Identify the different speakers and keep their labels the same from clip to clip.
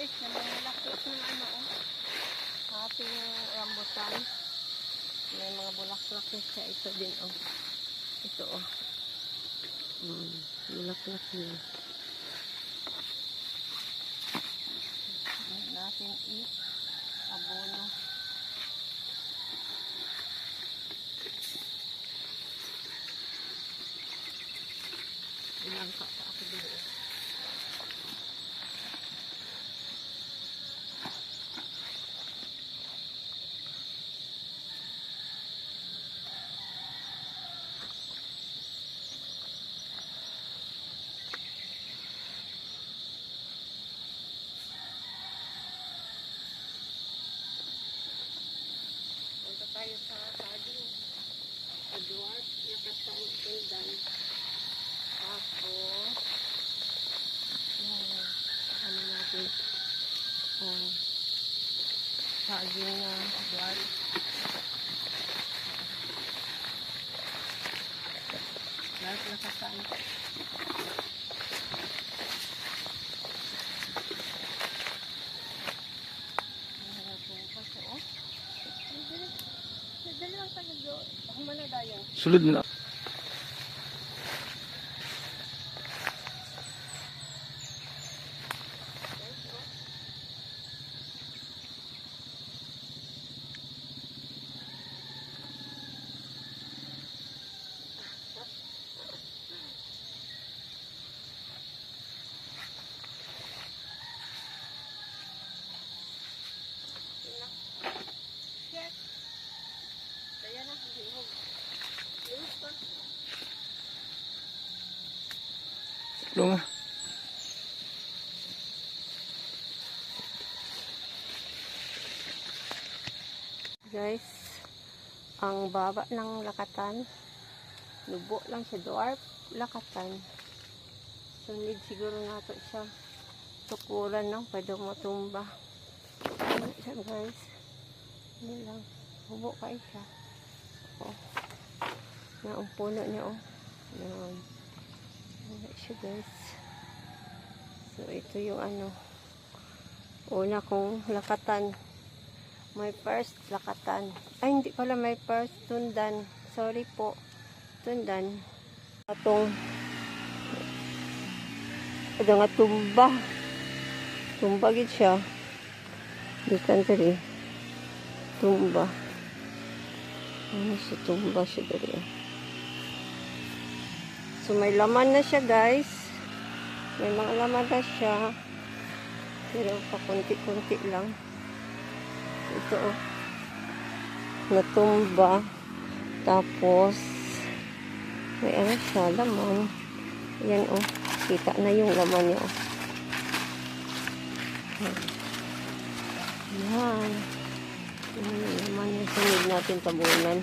Speaker 1: guys, na malaki ng ano, happy yung rambutan. May mga bulaklak na siya. Ito din, oh. Ito, oh. Bulaklak yun. Natin i-abono. Ilang ka ako dito. Punta tayo sa saging. Edward, nakatang tundan. Tapos, ano natin? Saging na Edward. Lahat nakatang.
Speaker 2: Sulod na. Lunga.
Speaker 1: Guys, ang baba ng lakatan, lubo lang siya, dwarf lakatan. Sunod siguro nga ito siya tukuran, no? Pwede matumba. Ano siya, guys? Hindi lang. Lubo kayo siya. Oh. Na ang puno niya, oh. Yan. Ano siya, guys. So, ito yung ano. Una kong lakatan. My first lakatan. Ay, hindi pala my first tundan. Sorry po. Tundan. Atong ada nga tumba. Tumba gid siya. Bisan diri. Tumba. Ano siya, tumba siya diri. So may laman na siya, guys. May mga laman na siya. Pero pa konti-konti lang. Ito, oh. Natumba. Tapos may ano siya, laman. Ayan, oh. Kita na yung laman niya, oh. Ayan. Yung laman niya. Sunod natin tabunan.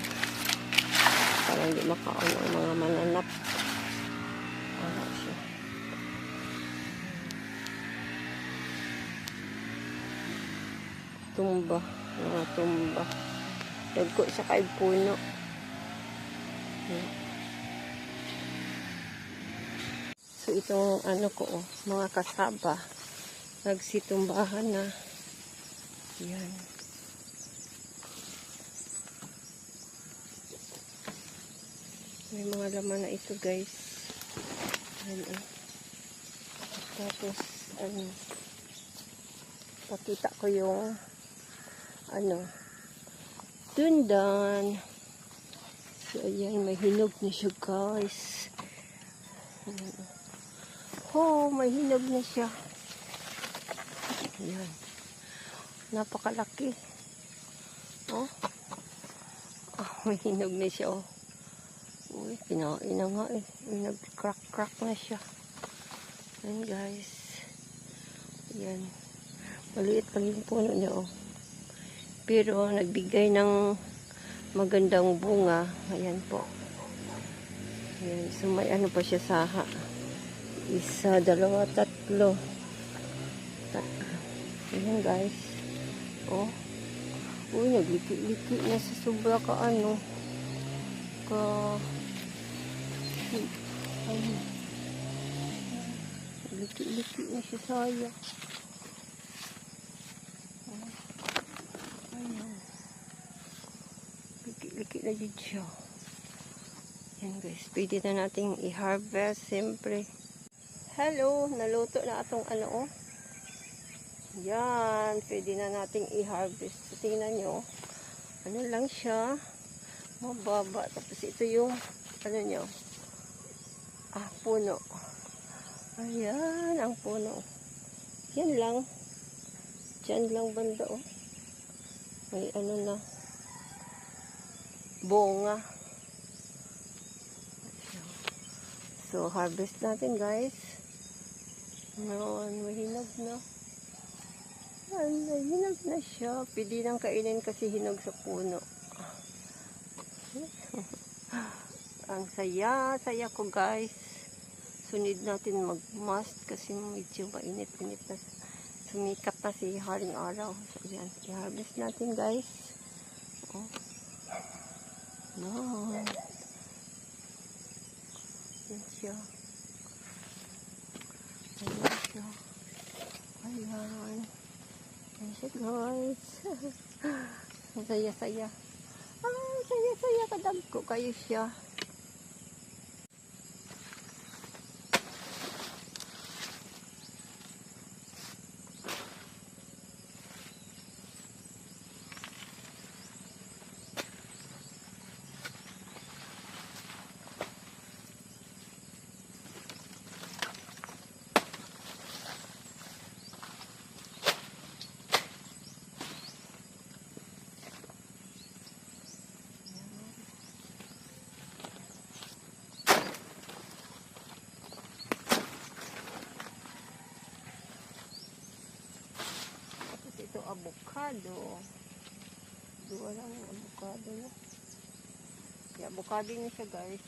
Speaker 1: Para hindi makaon ang mga mananap. Ano siya. Tumba. Mga tumba. Dagko sa kay puno. So itong ano ko, oh, mga kasaba nagsitumbahan na. Yan. May mga laman na ito, guys. Yan, oh. Tapos ano, pakita ko yung ano, tundan. So ayan, may hinog na siya, guys. Oh, may hinog na siya. Ayan. Napakalaki. Oh. Oh, may hinog na siya, oh. Uy, kinain na nga, eh. May nag-crack-crack na siya. Ayan, guys. Ayan. Maliit lang yung puno niya, oh. Pero nagbigay ng magandang bunga. Ayan po. Ayan. So may ano pa siya sa isa, dalawa, tatlo. Ayan, guys. Oh. Uy, nagliki-liki na sa sobra ka ano. Nagliki-liki na siya, sayang. na yun siya. Yan guys, pwede na nating i-harvest siyempre. Hello, naluto na atong ano oh. Yan, pwede na nating i-harvest. Tingnan nyo, ano lang siya, mababa. Tapos ito yung, ano nyo, puno. Ayan, ang puno. Yan lang. Diyan lang banda oh. May ano na, bunga. So, harvest natin guys. Ngayon, mahinog na. Hinog na siya. Pwede nang kainin kasi hinog sa puno. Ang saya ko guys. Sunod natin mag-must kasi medyo mainit-init na. Sumikat na si haring araw. So yan, i-harvest natin guys. Oh. No. Yan siya. Ayan siya. Ayan. Ayan siya guys. Ang saya-saya. Saya-saya kadagko kayo siya. Ito avocado. Dua lang yung avocado niya. Yeah, avocado niya siya guys.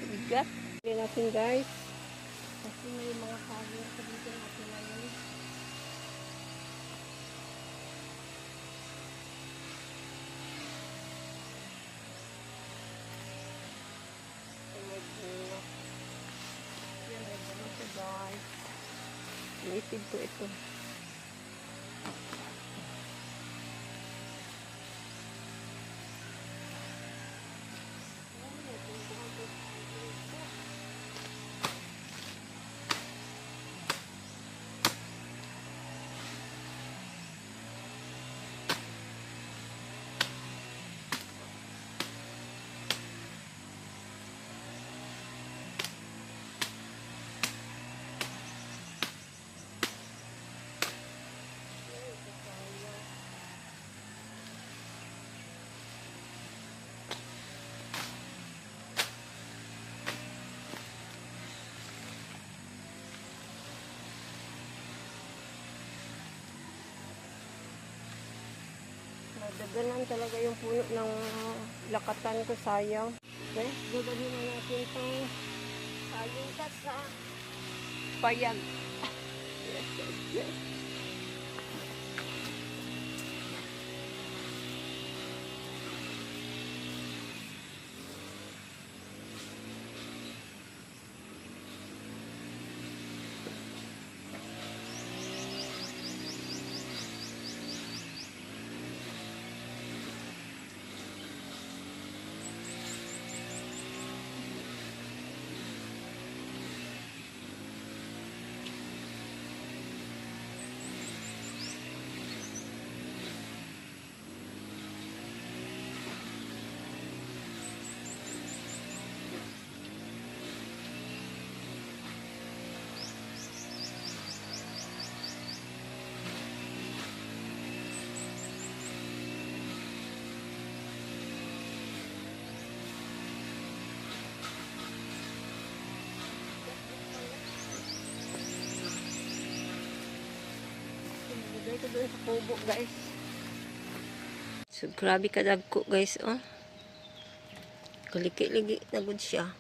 Speaker 1: Bigat. Tignan natin guys. Kasi may mga saging sa dito natin ngayon. Yan, may bunga siya guys. Native po ito. Nadaganan talaga yung puno ng lakatan ko, sayang. Okay, gagawin na natin itong sayang ka sa payag. Yes, yes, yes. Ilagay ko doon sa kubo, guys. So, grabe kadagko, guys, oh. Kaliki-ligi na good siya.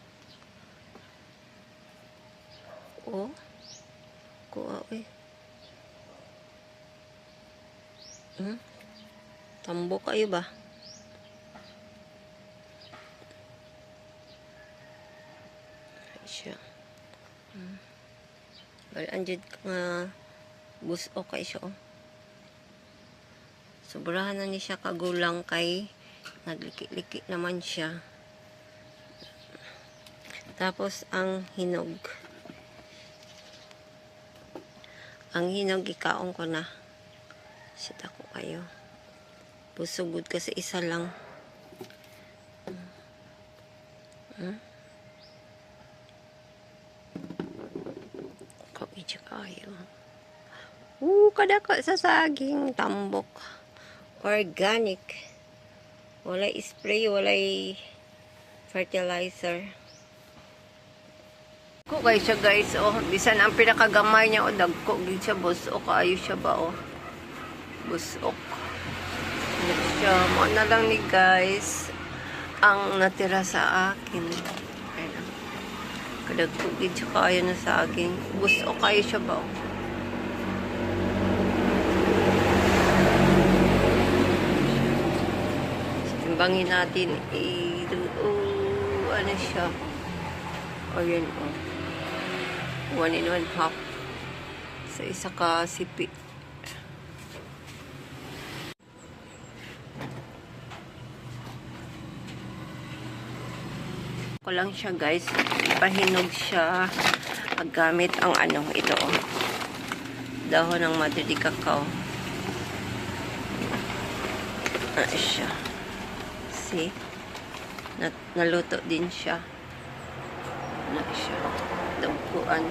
Speaker 1: Oh. Kuha, eh. Tambo kayo ba? Siya. Well, andyan nga buso kay siya, oh. Sobrahan na ni siya kagulang kay nagliki-liki naman siya. Tapos ang hinog. Ang hinog ikaon ko na. Sita ko kayo. Pusugod kasi isa lang. Kapitya kayo. Kadako sa saging tambok. Organic. Walay spray, walay fertilizer. Ko guys siya guys, oh. Bisan ang pinakagamay niya, oh. Dagko gid siya, busok. Ayos siya ba, oh. Busok. Ano siya. Mo na lang ni guys ang natira sa akin. Ayun. Kadagko gid siya kaya na saging. Busok kayo siya ba, oh. Timbangin natin, ano siya, o yun, o, 1 1/2 sa isa ka sipi. Ko lang siya guys, ipahinog siya gamit ang ano, ito, o, dahon ng Madre de Cacao. Siya. See? Naluto din siya. Na siya. Dagkuan.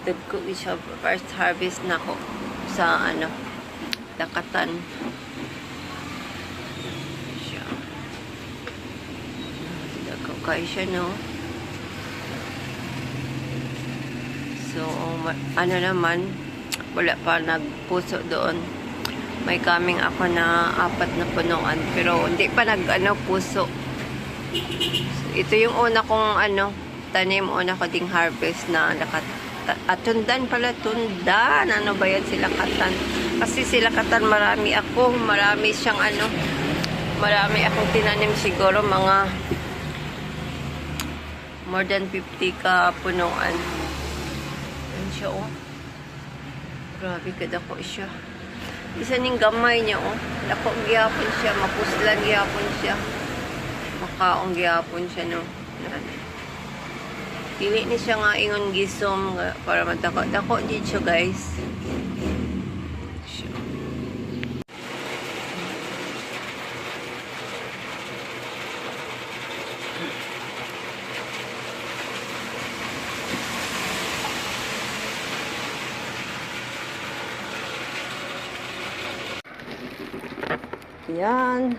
Speaker 1: Dagko siya. First harvest na ko sa ano, lakatan. Siya. Dagko kayo siya, no? So, ano naman, wala pa nagpuso doon. May kaming ako na 4 na punuan, pero hindi pa puso. Ito yung una kong tanim, una ko ding harvest na tundan pala, tundan. Ano ba yan, silakatan? Kasi silakatan marami siyang marami akong tinanim, siguro mga more than 50 ka punuan. Yan siya, oh. Grabe, kadako siya. Isa ning gamay niya, oh. Lako gyapon siya, mapuslan gyapon siya. Makaong gyapon siya, no. Yan. Pili ni siya nga ingon gisom para matako-dako din siya, guys. Yan.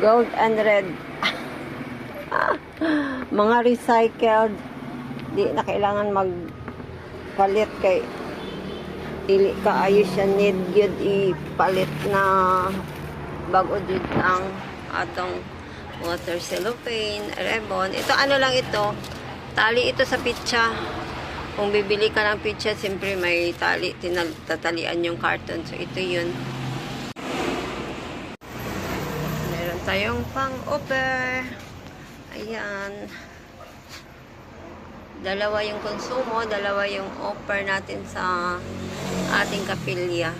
Speaker 1: Gold and red. Mga recycled. Di na kailangan magpalit kay dili ka ayos siya, need gyud ipalit na bago jud ang atong water cellophane, ribbon. Ito lang ito. Tali ito sa pitsa. Kung bibili ka ng pitsa, siyempre may tali, tatalian yung carton. So ito yun. Meron tayong pang-offer. Ayan. Dalawa yung konsumo, dalawa yung offer natin sa ating kapilya.